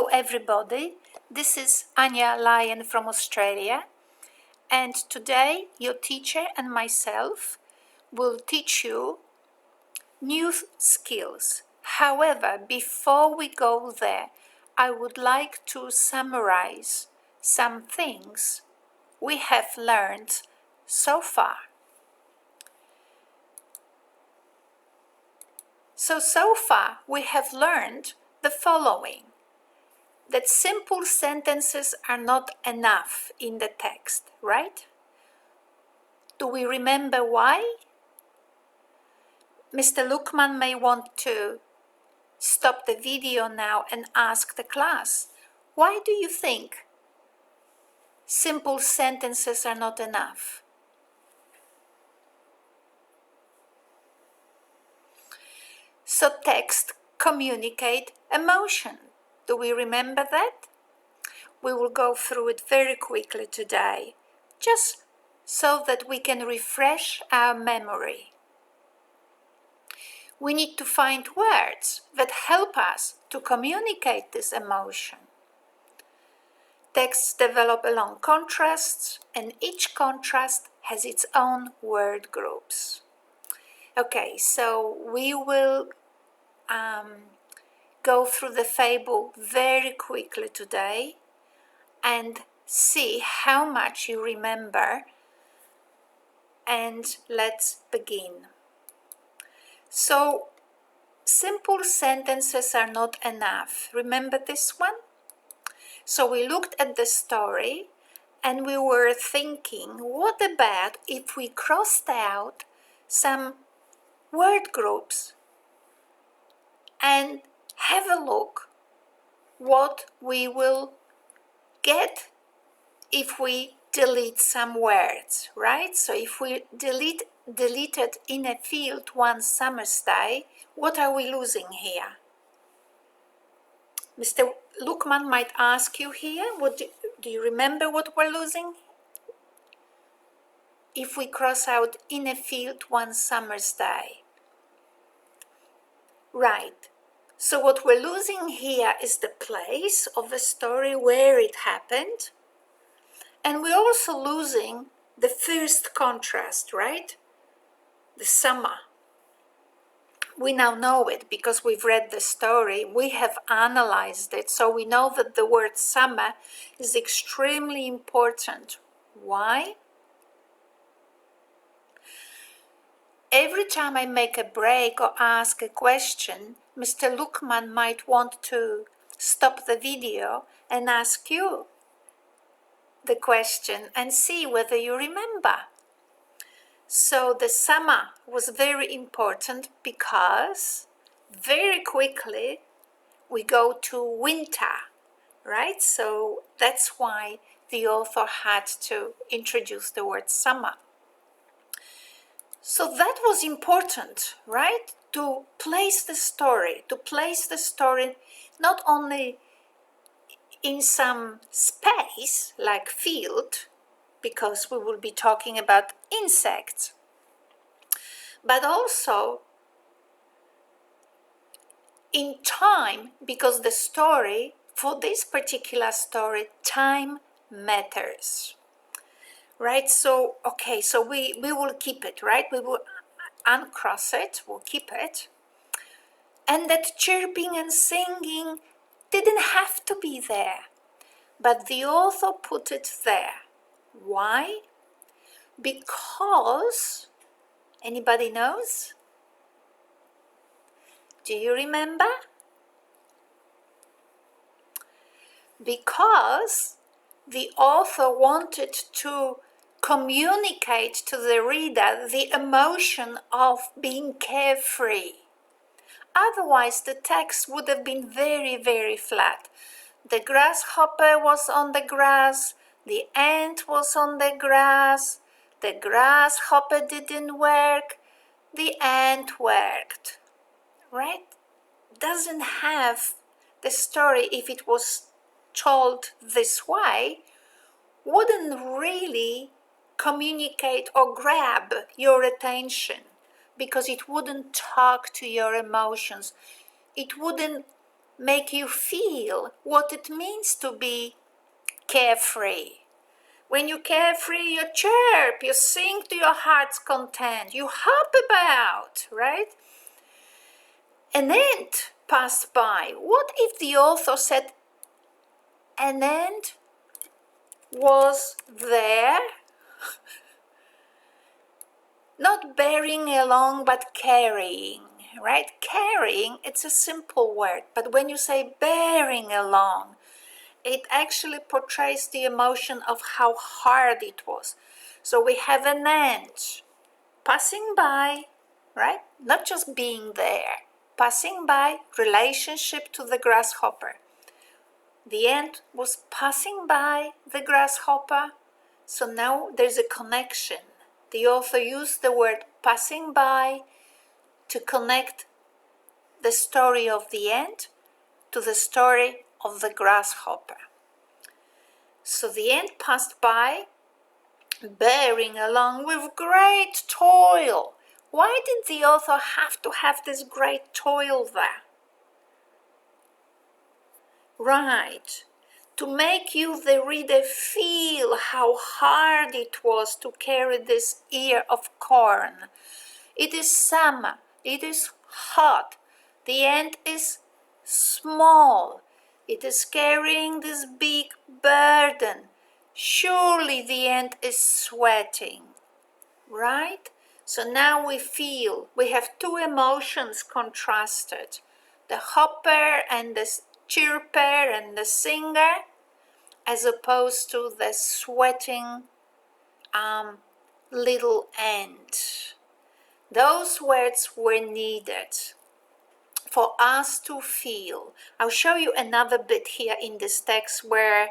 Hello everybody, this is Ania, Lian from Australia, and today your teacher and myself will teach you new skills. However, before we go there, I would like to summarize some things we have learned so far. So far we have learned the following: that simple sentences are not enough in the text, right? Do we remember why? Mr. Lukman may want to stop the video now and ask the class, why do you think simple sentences are not enough? So text communicate emotion. Do we remember that? We will go through it very quickly today, just so that we can refresh our memory. We need to find words that help us to communicate this emotion. Texts develop along contrasts, and each contrast has its own word groups. Okay, so we will go through the fable very quickly today and see how much you remember, and let's begin. So, simple sentences are not enough. Remember this one? So we looked at the story and we were thinking, what about if we crossed out some word groups and have a look what we will get if we delete some words, right? So if we deleted in a field one summer's day, what are we losing here? Mr. Lukman might ask you here, do you remember what we're losing? If we cross out in a field one summer's day. Right. So what we're losing here is the place of the story where it happened. And we're also losing the first contrast, right? The summer. We now know it because we've read the story. We have analyzed it, so we know that the word summer is extremely important. Why? Every time I make a break or ask a question, Mr. Lukman might want to stop the video and ask you the question and see whether you remember. So the summer was very important because very quickly we go to winter, right? So that's why the author had to introduce the word summer. So that was important, right? To place the story not only in some space like field, because we will be talking about insects, but also in time, because the story, for this particular story, time matters. Right, so, okay, so we will keep it, right? We will uncross it, we'll keep it. And that chirping and singing didn't have to be there, but the author put it there. Why? Because, anybody knows? Do you remember? Because the author wanted to communicate to the reader the emotion of being carefree. Otherwise, the text would have been very, very flat. The grasshopper was on the grass, the ant was on the grasshopper didn't work, the ant worked. Right? Doesn't have the story, if it was told this way, wouldn't really communicate or grab your attention, because it wouldn't talk to your emotions. It wouldn't make you feel what it means to be carefree. When you're carefree, you chirp, you sing to your heart's content, you hop about, right? An ant passed by. What if the author said an ant was there? Not bearing along, but carrying, right? Carrying, it's a simple word, but when you say bearing along, it actually portrays the emotion of how hard it was. So we have an ant passing by, right? Not just being there, passing by, relationship to the grasshopper. The ant was passing by the grasshopper, so now there's a connection. The author used the word passing by to connect the story of the ant to the story of the grasshopper. So the ant passed by, bearing along with great toil. Why did the author have to have this great toil there? Right, to make you, the reader, feel how hard it was to carry this ear of corn. It is summer, it is hot, the ant is small, it is carrying this big burden. Surely the ant is sweating, right? So now we have two emotions contrasted, the hopper and the chirper and the singer, as opposed to the sweating little ant. Those words were needed for us to feel. I'll show you another bit here in this text where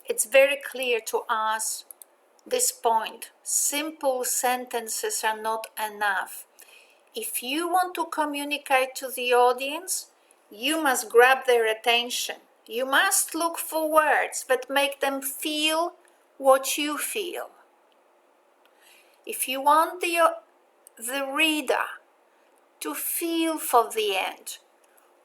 it's very clear to us this point. Simple sentences are not enough. If you want to communicate to the audience, you must grab their attention. You must look for words that make them feel what you feel. If you want the reader to feel for the ant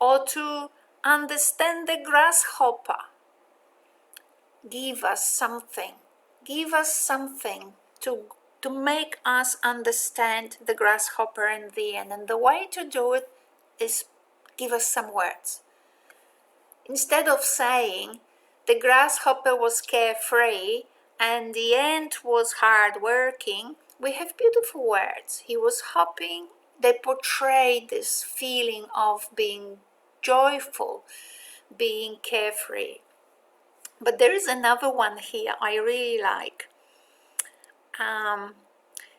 or to understand the grasshopper, give us something. Give us something to make us understand the grasshopper and the ant. And the way to do it is give us some words. Instead of saying the grasshopper was carefree and the ant was hard-working, we have beautiful words. He was hopping. They portray this feeling of being joyful, being carefree. But there is another one here I really like.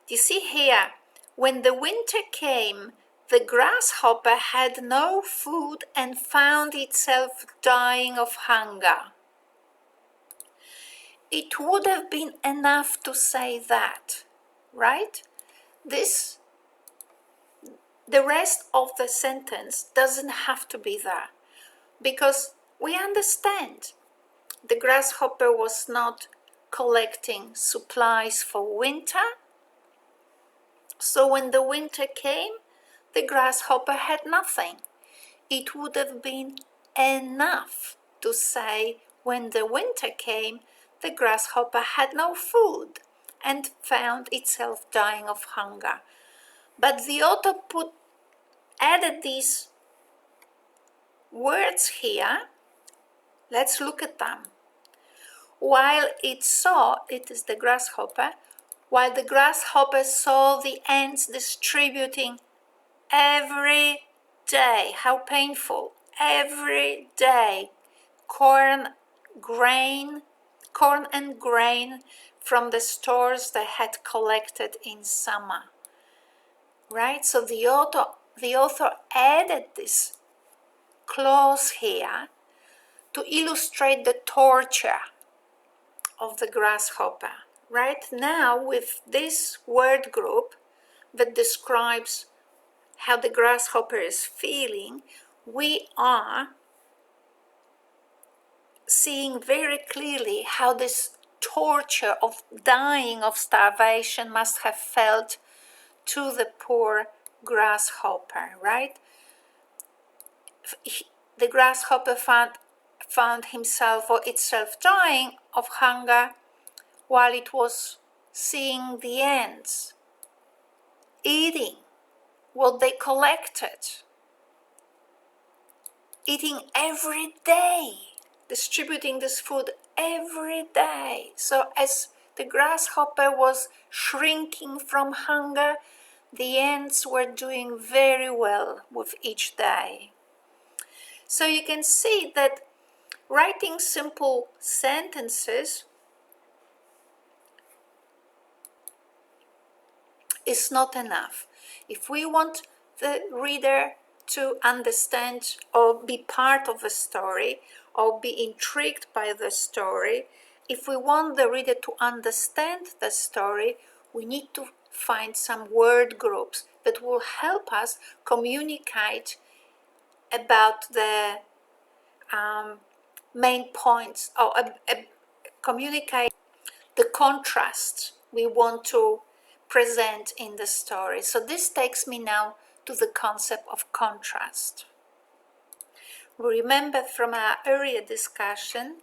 You see here, when the winter came, the grasshopper had no food and found itself dying of hunger. It would have been enough to say that, right? The rest of the sentence doesn't have to be there, because we understand the grasshopper was not collecting supplies for winter. So when the winter came, the grasshopper had nothing. It would have been enough to say when the winter came, the grasshopper had no food and found itself dying of hunger. But the author added these words here. Let's look at them. While it is the grasshopper, while the grasshopper saw the ants distributing every day, how painful, every day, corn and grain from the stores they had collected in summer. Right? So the author added this clause here to illustrate the torture of the grasshopper. Right now, with this word group that describes how the grasshopper is feeling, we are seeing very clearly how this torture of dying of starvation must have felt to the poor grasshopper, right? the grasshopper found himself or itself dying of hunger while it was seeing the ants eating what they collected, eating every day, distributing this food every day. So as the grasshopper was shrinking from hunger, the ants were doing very well with each day. So you can see that writing simple sentences is not enough. If we want the reader to understand or be part of a story or be intrigued by the story, if we want the reader to understand the story, we need to find some word groups that will help us communicate about the main points or communicate the contrast we want to present in the story. So this takes me now to the concept of contrast. We remember from our earlier discussion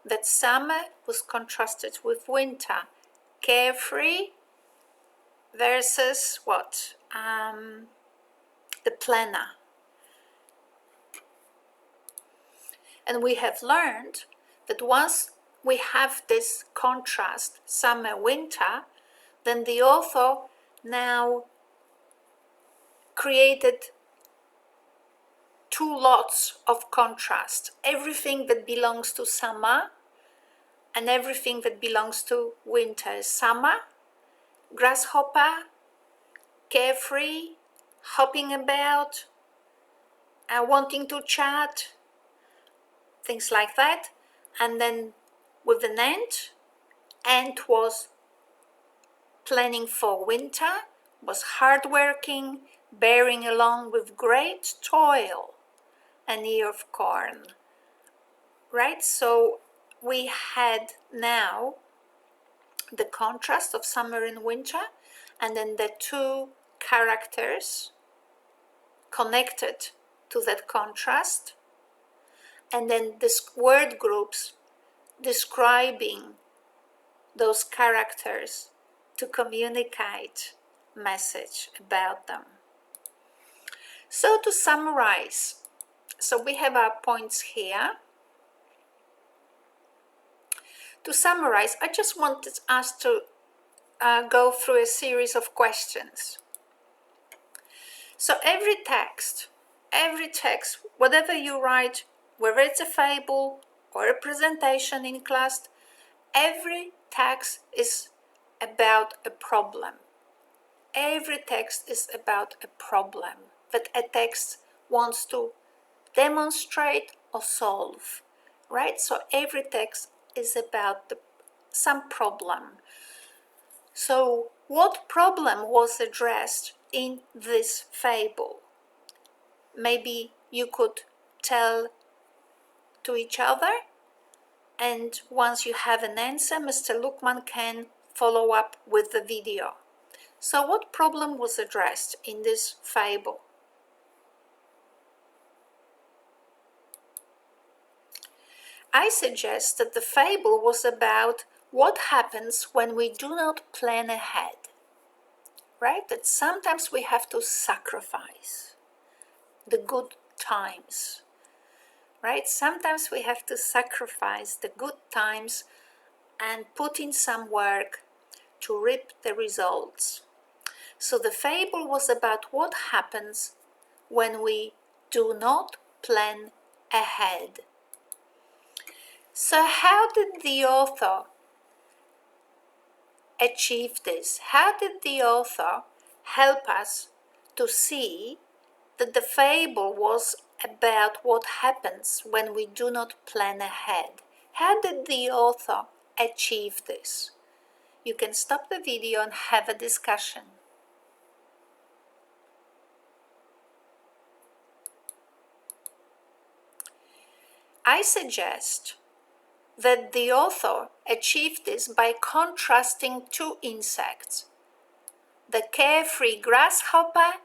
that summer was contrasted with winter. Carefree versus what? The planner. And we have learned that once we have this contrast, summer-winter, then the author now created two lots of contrast. Everything that belongs to summer and everything that belongs to winter. Summer, grasshopper, carefree, hopping about, wanting to chat, things like that. And then with an ant was planning for winter, was hardworking, bearing along with great toil an ear of corn. Right? So we had now the contrast of summer and winter, and then the two characters connected to that contrast, and then this word groups describing those characters to communicate message about them. So to summarize, so we have our points here. To summarize, I just wanted us to go through a series of questions. So every text, whatever you write, whether it's a fable or a presentation in class, every text is about a problem. Every text is about a problem that a text wants to demonstrate or solve, right? So every text is about some problem. So what problem was addressed in this fable? Maybe you could tell to each other, and once you have an answer, Mr. Lukman can follow up with the video. So what problem was addressed in this fable? I suggest that the fable was about what happens when we do not plan ahead, right? That sometimes we have to sacrifice the good times, right? Sometimes we have to sacrifice the good times and put in some work to reap the results. So the fable was about what happens when we do not plan ahead. So how did the author achieve this? How did the author help us to see that the fable was about what happens when we do not plan ahead? How did the author achieve this? You can stop the video and have a discussion. I suggest that the author achieved this by contrasting two insects, the carefree grasshopper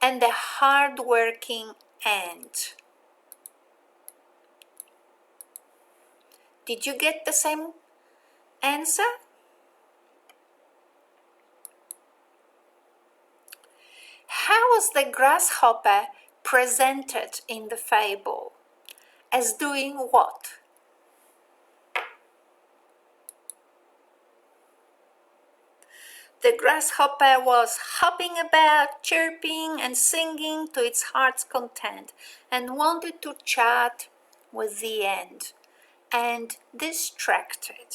and the hard-working ant. Did you get the same answer? How was the grasshopper presented in the fable? As doing what? The grasshopper was hopping about, chirping and singing to its heart's content, and wanted to chat with the ant, and distracted.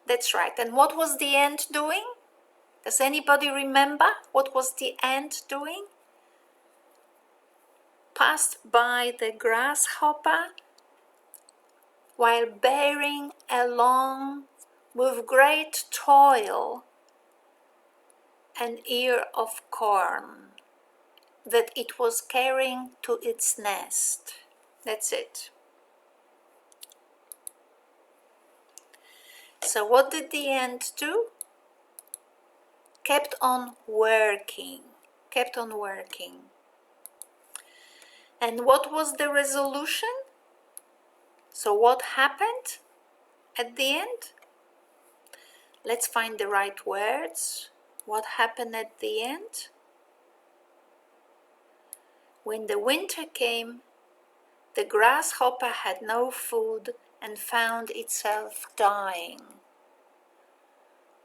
That's right. And what was the ant doing? Does anybody remember what was the ant doing? Passed by the grasshopper while bearing along with great toil an ear of corn that it was carrying to its nest. That's it. So what did the ant do? Kept on working. Kept on working. And what was the resolution? So what happened at the end? Let's find the right words. What happened at the end? When the winter came, the grasshopper had no food and found itself dying.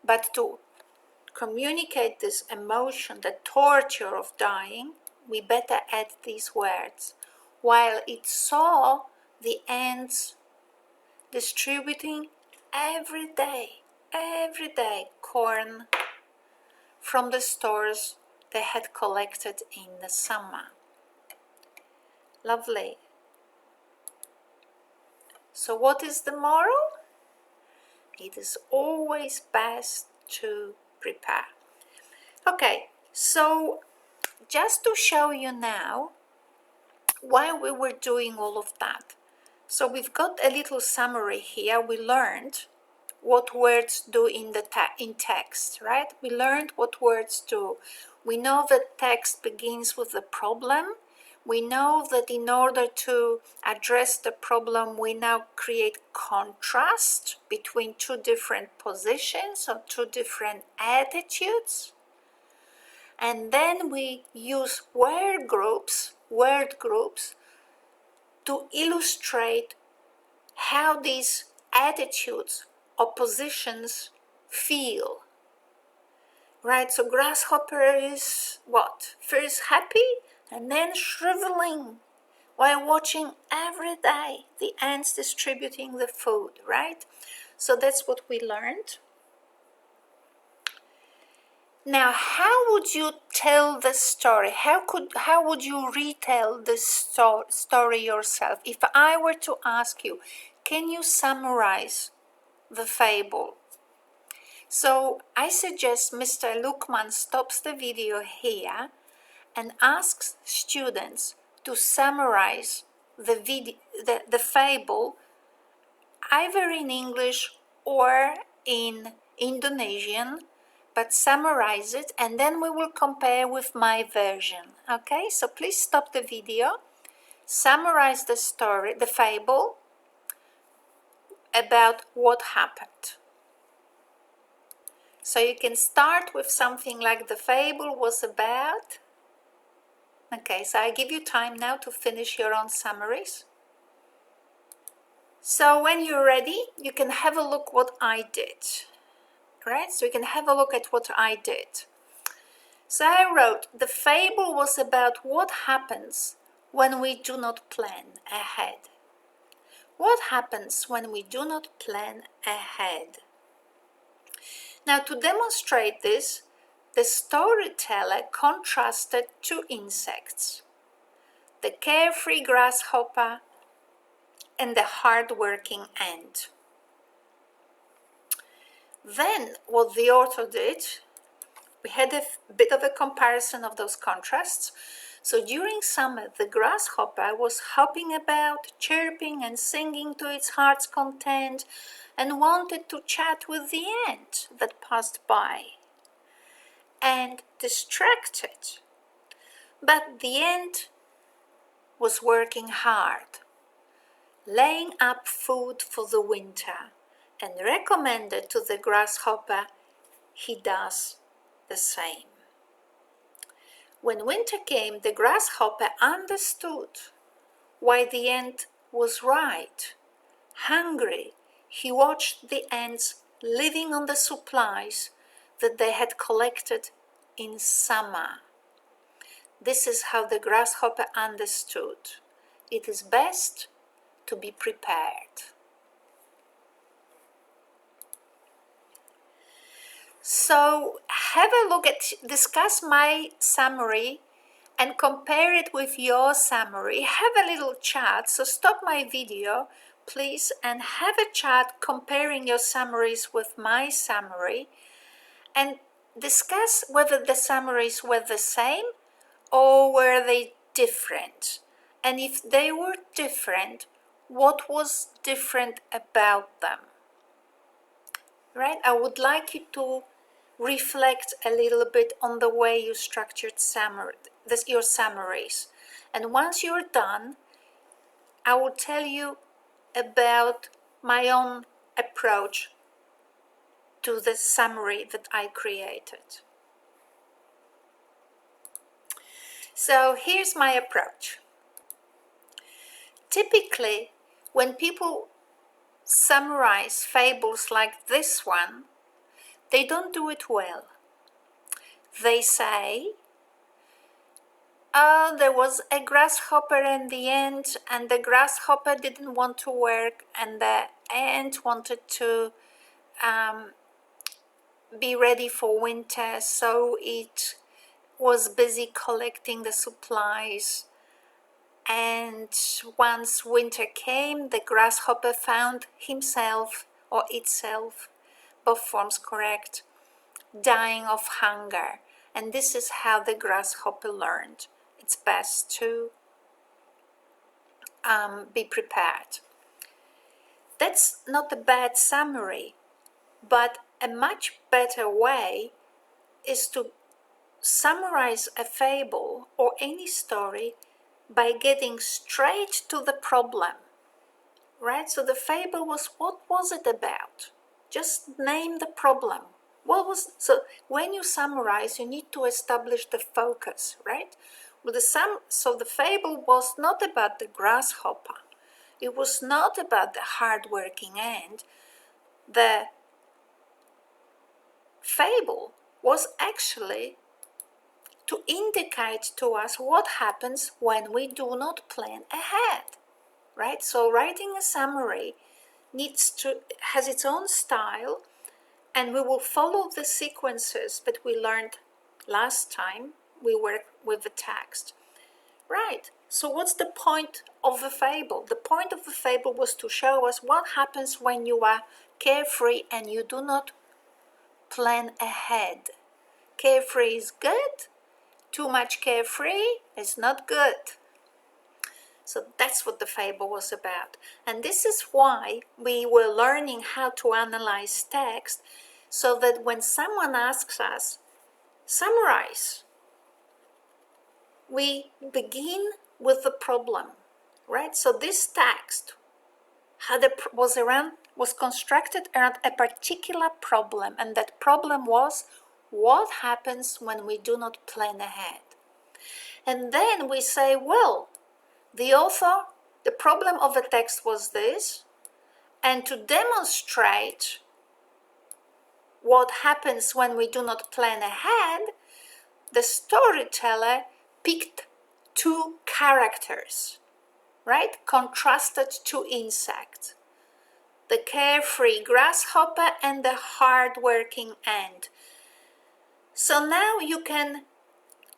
But to communicate this emotion, the torture of dying, we better add these words. While it saw the ants distributing every day, corn from the stores they had collected in the summer. Lovely. So what is the moral? It is always best to prepare. Okay, so just to show you now why we were doing all of that. So we've got a little summary here. We learned what words do in text, right? We learned what words do. We know that text begins with a problem. We know that in order to address the problem, we now create contrast between two different positions or two different attitudes. And then we use word groups to illustrate how these attitudes or positions feel. Right, so grasshopper is what? First happy and then shriveling while watching every day the ants distributing the food, right? So that's what we learned. Now, how would you tell the story? How would you retell this story yourself? If I were to ask you, can you summarize the fable? So I suggest Mr. Lukman stops the video here and asks students to summarize the fable either in English or in Indonesian, but summarize it, and then we will compare with my version. Okay, so please stop the video, summarize the story, the fable, about what happened. So you can start with something like the fable was about. Okay, so I give you time now to finish your own summaries. So when you're ready, you can have a look what I did. Right? So you can have a look at what I did. So I wrote, the fable was about what happens when we do not plan ahead. What happens when we do not plan ahead? Now, to demonstrate this, the storyteller contrasted two insects, the carefree grasshopper and the hard-working ant. Then, what the author did, we had a bit of a comparison of those contrasts. So during summer, the grasshopper was hopping about, chirping and singing to its heart's content, and wanted to chat with the ant that passed by, and distracted. But the ant was working hard, laying up food for the winter, and recommended to the grasshopper he does the same. When winter came, the grasshopper understood why the ant was right. Hungry, he watched the ants living on the supplies that they had collected in summer. This is how the grasshopper understood. It is best to be prepared. So have a look at, discuss my summary and compare it with your summary. Have a little chat, so stop my video, please, and have a chat comparing your summaries with my summary and discuss whether the summaries were the same or were they different. And if they were different, what was different about them? Right? I would like you to reflect a little bit on the way you structured your summaries. And once you're done, I will tell you about my own approach to the summary that I created. So here's my approach. Typically, when people summarize fables like this one, they don't do it well. They say, oh, there was a grasshopper and the ant, and the grasshopper didn't want to work, and the ant wanted to be ready for winter, so it was busy collecting the supplies. And once winter came, the grasshopper found himself or itself, both forms correct, dying of hunger. And this is how the grasshopper learned. It's best to be prepared. That's not a bad summary, but a much better way is to summarize a fable or any story by getting straight to the problem, right? So the fable was, what was it about? Just name the problem. So when you summarize, you need to establish the focus, right? So the fable was not about the grasshopper. It was not about the hard-working ant. The fable was actually to indicate to us what happens when we do not plan ahead, right? So writing a summary has its own style, and we will follow the sequences that we learned last time we worked with the text. Right, so what's the point of the fable? The point of the fable was to show us what happens when you are carefree and you do not plan ahead. Carefree is good. Too much carefree is not good. So that's what the fable was about. And this is why we were learning how to analyze text, so that when someone asks us, summarize, we begin with the problem, right? So this text was constructed around a particular problem, and that problem was, what happens when we do not plan ahead? And then we say, well, the problem of the text was this, and to demonstrate what happens when we do not plan ahead, the storyteller picked two characters, right? Contrasted two insects, the carefree grasshopper and the hard-working ant. So now you can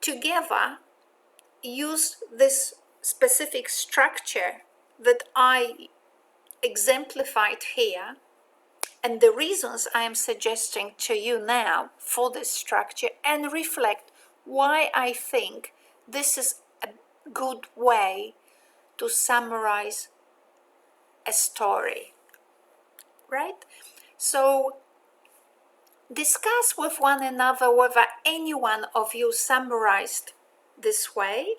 together use this specific structure that I exemplified here, and the reasons I am suggesting to you now for this structure, and reflect why I think this is a good way to summarize a story, right? So discuss with one another whether any one of you summarized this way,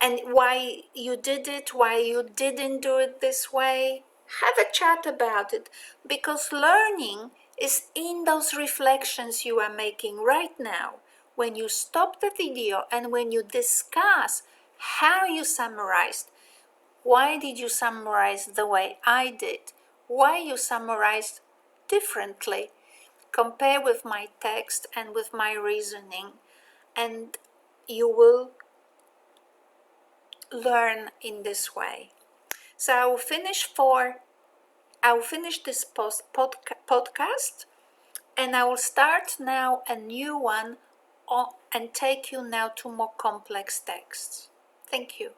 and why you did it, why you didn't do it this way. Have a chat about it, because learning is in those reflections you are making right now. When you stop the video and when you discuss how you summarized, why did you summarize the way I did? Why you summarized differently? Compare with my text and with my reasoning, and you will learn in this way. So I will finish this podcast, and I will start now a new one and take you now to more complex texts. Thank you.